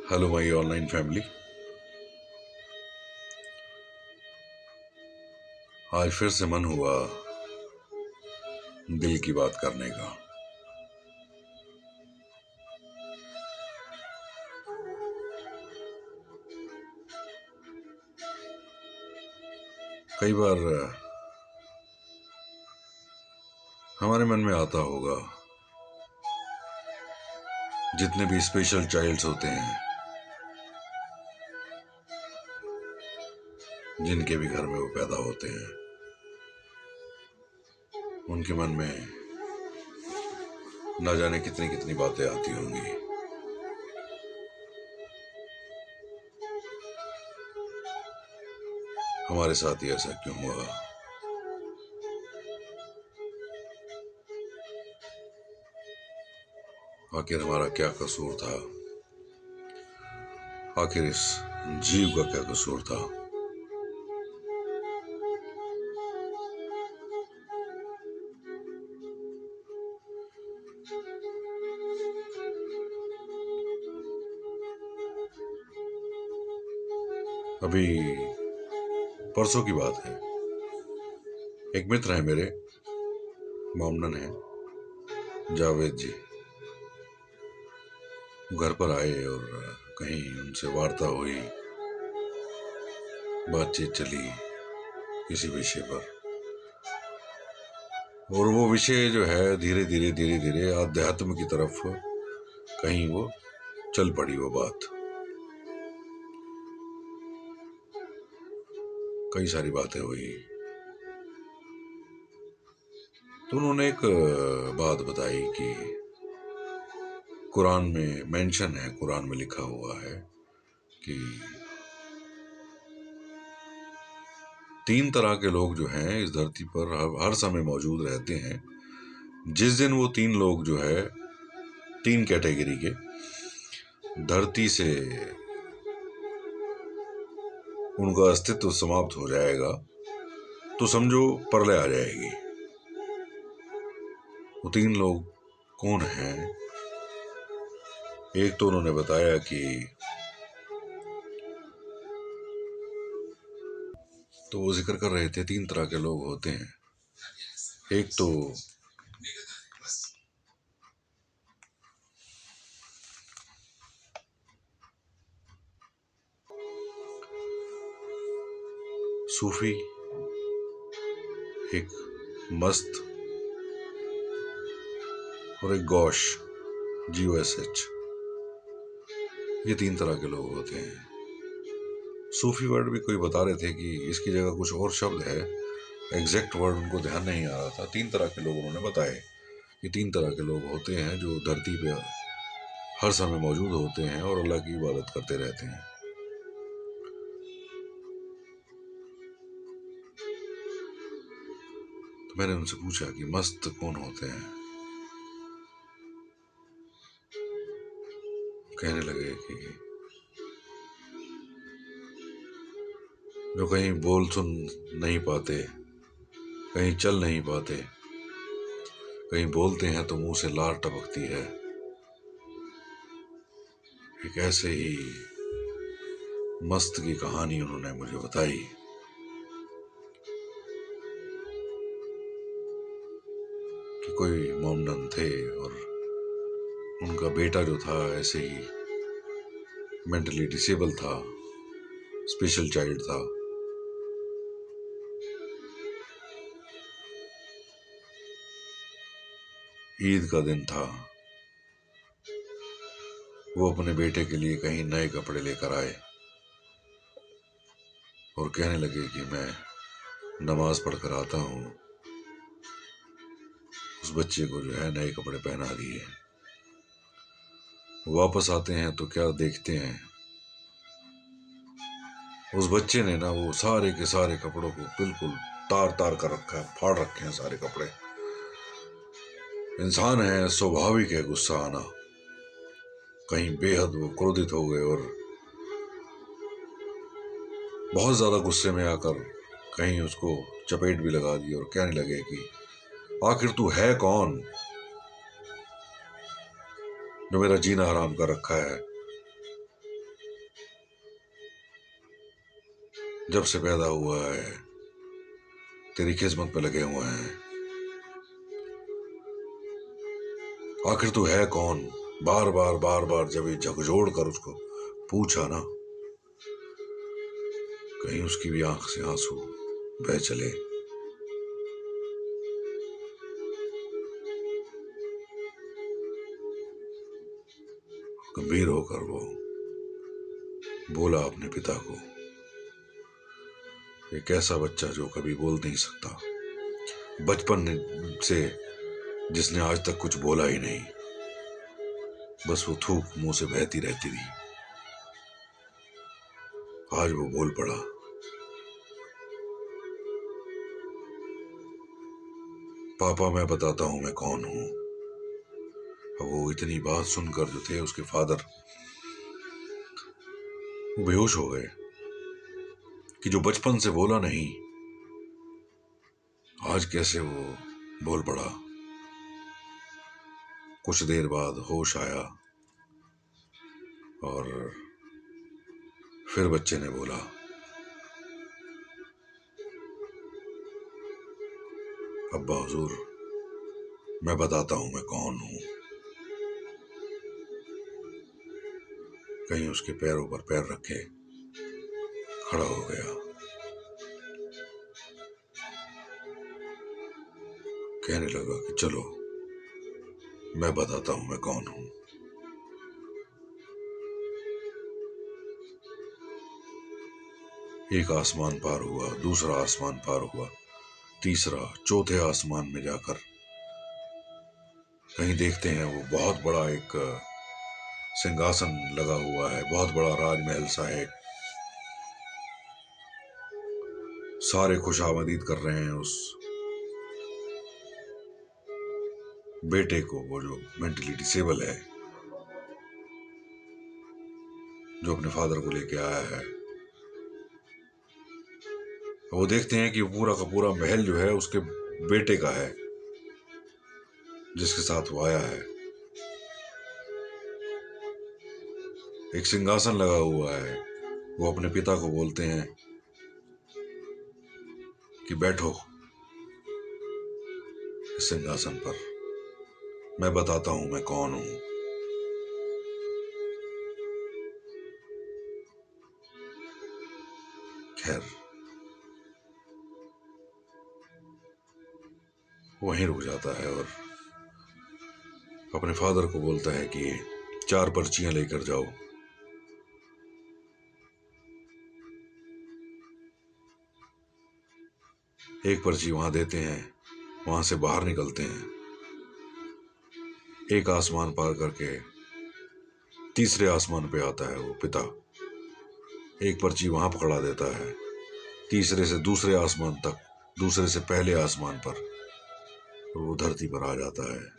Hello my online family. आज फिर से मन हुआ दिल की बात करने का। कई बार हमारे मन में आता होगा, जितने भी स्पेशल चाइल्ड्स होते हैं, जिनके भी घर में वो पैदा होते हैं, उनके मन में ना जाने कितनी कितनी बातें आती होंगी। हमारे साथ ही ऐसा क्यों हुआ? आखिर हमारा क्या कसूर था? आखिर इस जीव का क्या कसूर था? अभी परसों की बात है, एक मित्र है मेरे, मोमनन है, जावेद जी। घर पर आए और कहीं उनसे वार्ता हुई, बातचीत चली किसी विषय पर, और वो विषय जो है धीरे धीरे आध्यात्म की तरफ कहीं वो चल पड़ी। वो बात, कई सारी बातें हुई, तो उन्होंने एक बात बताई कि कुरान में मेंशन है, कुरान में लिखा हुआ है कि 3 तरह के लोग जो हैं इस धरती पर हर समय मौजूद रहते हैं। जिस दिन वो 3 लोग जो है, 3 कैटेगरी के, धरती से उनका अस्तित्व समाप्त हो जाएगा, तो समझो प्रलय आ जाएगी। वो 3 लोग कौन हैं? एक तो उन्होंने बताया कि तो वो जिक्र कर रहे थे 3 तरह के लोग होते हैं। एक तो सूफी, एक मस्त और एक गौश, GOSH। ये 3 तरह के लोग होते हैं। सूफी वर्ड भी कोई बता रहे थे कि इसकी जगह कुछ और शब्द है, एग्जैक्ट वर्ड उनको ध्यान नहीं आ रहा था। 3 तरह के लोग उन्होंने बताए कि 3 तरह के लोग होते हैं जो धरती पे हर समय मौजूद होते हैं और अल्लाह की इबादत करते रहते हैं। तो मैंने उनसे पूछा कि मस्त कौन होते हैं? कहने लगे कि जो कहीं बोल सुन नहीं पाते, कहीं चल नहीं पाते, कहीं बोलते हैं तो मुंह से लार टपकती है। एक ऐसे ही मस्त की कहानी उन्होंने मुझे बताई कि कोई मोमडन थे और उनका बेटा जो था ऐसे ही मेंटली डिसेबल था, स्पेशल चाइल्ड था। ईद का दिन था, वो अपने बेटे के लिए कहीं नए कपड़े लेकर आए और कहने लगे कि मैं नमाज पढ़कर आता हूँ, उस बच्चे को जो है नए कपड़े पहना दिए। वापस आते हैं तो क्या देखते हैं, उस बच्चे ने ना वो सारे के सारे कपड़ों को बिल्कुल तार तार कर रखा है, फाड़ रखे हैं सारे कपड़े। इंसान है, स्वाभाविक है गुस्सा आना। कहीं बेहद वो क्रोधित हो गए और बहुत ज्यादा गुस्से में आकर कहीं उसको चपेट भी लगा दी और कहने लगे कि आखिर तू है कौन जो मेरा जीना हराम कर रखा है? जब से पैदा हुआ है तेरी खिदमत में लगे हुए हैं। आखिर तू है कौन? बार बार बार बार जब ये झकझोर कर उसको पूछा ना, कहीं उसकी भी आंख से आंसू बह चले। गंभीर होकर वो बोला अपने पिता को, एक ऐसा बच्चा जो कभी बोल नहीं सकता, बचपन से जिसने आज तक कुछ बोला ही नहीं, बस वो थूक मुंह से बहती रहती थी, आज वो बोल पड़ा। पापा मैं बताता हूं मैं कौन हूं। अब वो इतनी बात सुनकर जो थे उसके फादर वो बेहोश हो गए कि जो बचपन से बोला नहीं आज कैसे वो बोल पड़ा। कुछ देर बाद होश आया और फिर बच्चे ने बोला, अब्बा हुजूर मैं बताता हूं मैं कौन हूं। कहीं उसके पैरों पर पैर रखे खड़ा हो गया, कहने लगा कि चलो मैं बताता हूं मैं कौन हूं। एक आसमान पार हुआ, दूसरा आसमान पार हुआ, तीसरा चौथे आसमान में जाकर कहीं देखते हैं वो बहुत बड़ा एक सिंहासन लगा हुआ है, बहुत बड़ा राजमहल सा है। सारे खुशामदीद कर रहे हैं उस बेटे को, वो जो मेंटली डिसेबल है, जो अपने फादर को लेके आया है। वो देखते हैं कि पूरा का पूरा महल जो है उसके बेटे का है, जिसके साथ वो आया है। एक सिंहासन लगा हुआ है। वो अपने पिता को बोलते हैं कि बैठो इस सिंहासन पर, मैं बताता हूं मैं कौन हूं। खैर वहीं रुक जाता है और अपने फादर को बोलता है कि 4 पर्चियां लेकर जाओ। एक पर्ची वहां देते हैं, वहां से बाहर निकलते हैं, एक आसमान पार करके तीसरे आसमान पे आता है वो पिता। एक पर्ची वहां पकड़ा देता है, तीसरे से दूसरे आसमान तक, दूसरे से पहले आसमान पर, और वो धरती पर आ जाता है।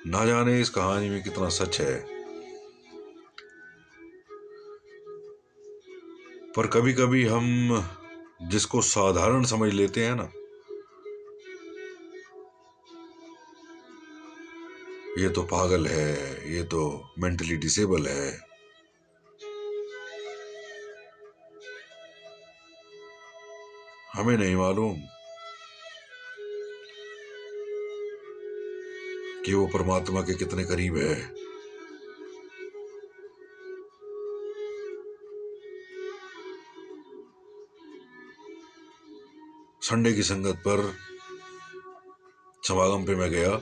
ना जाने इस कहानी में कितना सच है, पर कभी कभी हम जिसको साधारण समझ लेते हैं ना, ये तो पागल है, ये तो मेंटली डिसेबल है, हमें नहीं मालूम कि वो परमात्मा के कितने करीब है। संडे की संगत पर समागम पे मैं गया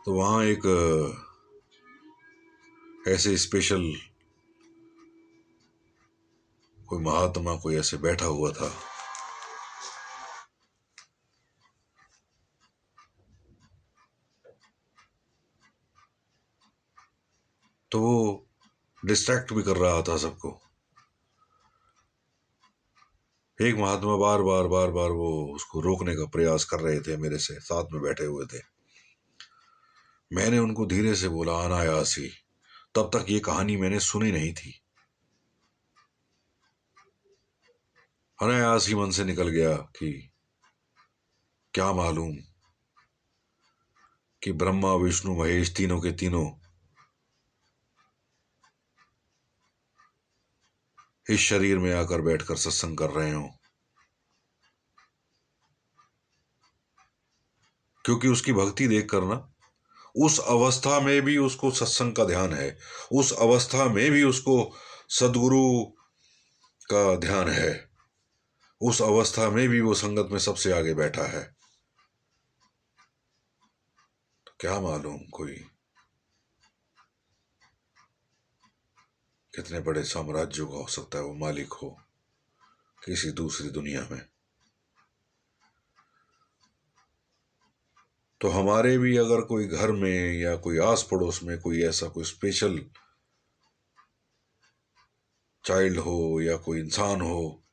तो वहां एक ऐसे स्पेशल कोई महात्मा कोई ऐसे बैठा हुआ था। तो वो डिस्ट्रैक्ट भी कर रहा था सबको। एक महात्मा बार बार बार बार वो उसको रोकने का प्रयास कर रहे थे, मेरे से साथ में बैठे हुए थे। मैंने उनको धीरे से बोला, अनायासी, तब तक ये कहानी मैंने सुनी नहीं थी। अनायास ही मन से निकल गया कि क्या मालूम कि ब्रह्मा विष्णु महेश तीनों के तीनों इस शरीर में आकर बैठकर सत्संग कर रहे हों, क्योंकि उसकी भक्ति देख कर ना, उस अवस्था में भी उसको सत्संग का ध्यान है, उस अवस्था में भी उसको सदगुरु का ध्यान है, उस अवस्था में भी वो संगत में सबसे आगे बैठा है। तो क्या मालूम कोई कितने बड़े साम्राज्यों का हो सकता है वो मालिक हो किसी दूसरी दुनिया में। तो हमारे भी अगर कोई घर में या कोई आस पड़ोस में कोई ऐसा कोई स्पेशल चाइल्ड हो या कोई इंसान हो,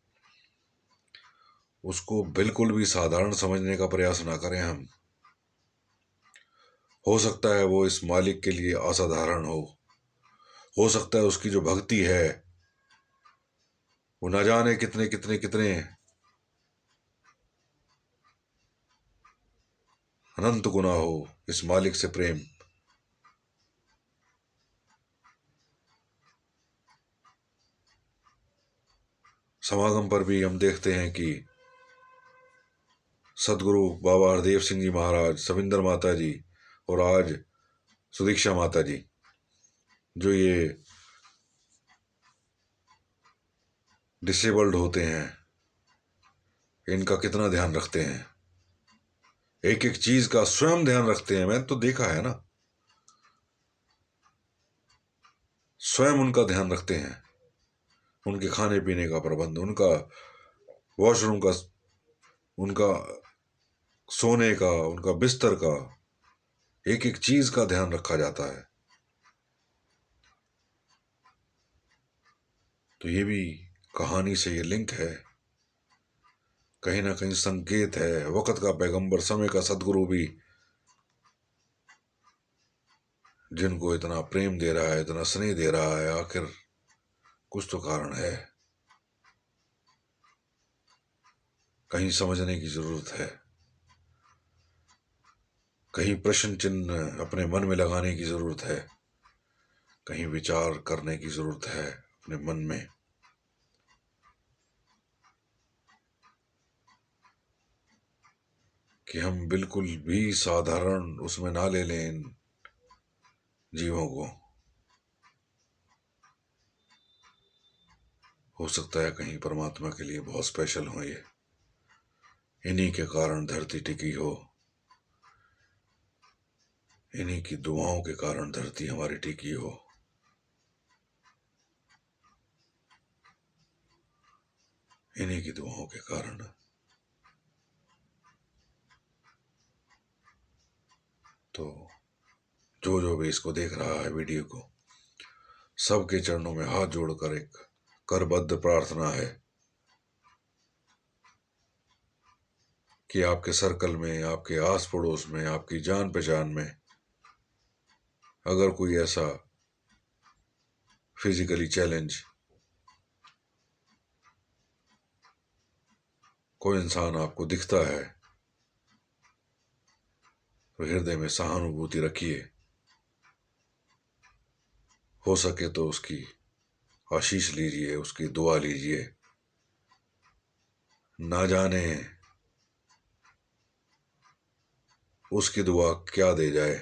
उसको बिल्कुल भी साधारण समझने का प्रयास ना करें हम। हो सकता है वो इस मालिक के लिए असाधारण हो सकता है उसकी जो भक्ति है वो न जाने कितने कितने कितने अनंत गुना हो इस मालिक से प्रेम। समागम पर भी हम देखते हैं कि सदगुरु बाबा हरदेव सिंह जी महाराज, सविंदर माता जी और आज सुदीक्षा माता जी, जो ये डिसेबल्ड होते हैं, इनका कितना ध्यान रखते हैं, एक एक चीज का स्वयं ध्यान रखते हैं। मैंने तो देखा है ना, स्वयं उनका ध्यान रखते हैं, उनके खाने पीने का प्रबंध, उनका वॉशरूम का, उनका सोने का, उनका बिस्तर का, एक एक चीज का ध्यान रखा जाता है। तो ये भी कहानी से ये लिंक है, कहीं ना कहीं संकेत है। वक्त का पैगंबर, समय का सदगुरु भी जिनको इतना प्रेम दे रहा है, इतना स्नेह दे रहा है, आखिर कुछ तो कारण है, कहीं समझने की जरूरत है, कहीं प्रश्न चिन्ह अपने मन में लगाने की जरूरत है, कहीं विचार करने की जरूरत है अपने मन में। कि हम बिल्कुल भी साधारण उसमें ना ले लें इन जीवों को। हो सकता है कहीं परमात्मा के लिए बहुत स्पेशल हो ये, इन्हीं के कारण धरती टिकी हो, इन्हीं की दुआओं के कारण धरती हमारी टिकी हो। इन्हीं की दुआओं के कारण। तो जो भी इसको देख रहा है वीडियो को, सबके चरणों में हाथ जोड़कर एक करबद्ध प्रार्थना है कि आपके सर्कल में, आपके आस पड़ोस में, आपकी जान पहचान में अगर कोई ऐसा फिजिकली चैलेंज कोई इंसान आपको दिखता है, तो हृदय में सहानुभूति रखिए। हो सके तो उसकी आशीष लीजिए, उसकी दुआ लीजिए। ना जाने उसकी दुआ क्या दे जाए,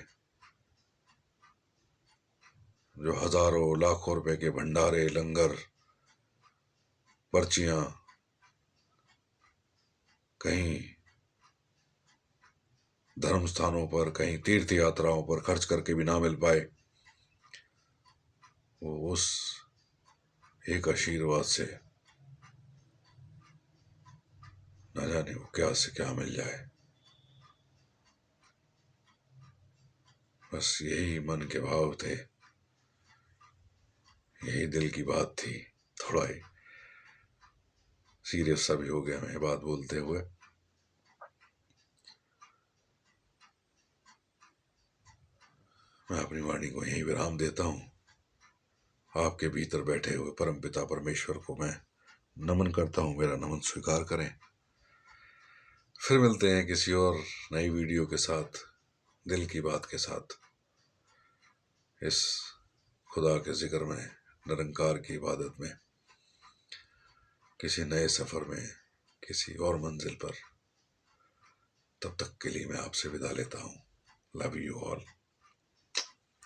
जो हजारों लाखों रुपए के भंडारे, लंगर, पर्चियां कहीं धर्म स्थानों पर, कहीं तीर्थ यात्राओं पर खर्च करके भी ना मिल पाए, वो उस एक आशीर्वाद से ना जाने वो क्या से क्या मिल जाए। बस यही मन के भाव थे, यही दिल की बात थी। थोड़ा ही सीरियस सा भी हो गया मैं बात बोलते हुए। मैं अपनी वाणी को यहीं विराम देता हूं। आपके भीतर बैठे हुए परमपिता परमेश्वर को मैं नमन करता हूं, मेरा नमन स्वीकार करें। फिर मिलते हैं किसी और नई वीडियो के साथ। दिल की बात के साथ, इस खुदा के जिक्र में, निरंकार की इबादत में, किसी नए सफ़र में, किसी और मंजिल पर। तब तक के लिए मैं आपसे विदा लेता हूँ। Love you all,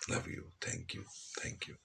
love you, thank you, thank you.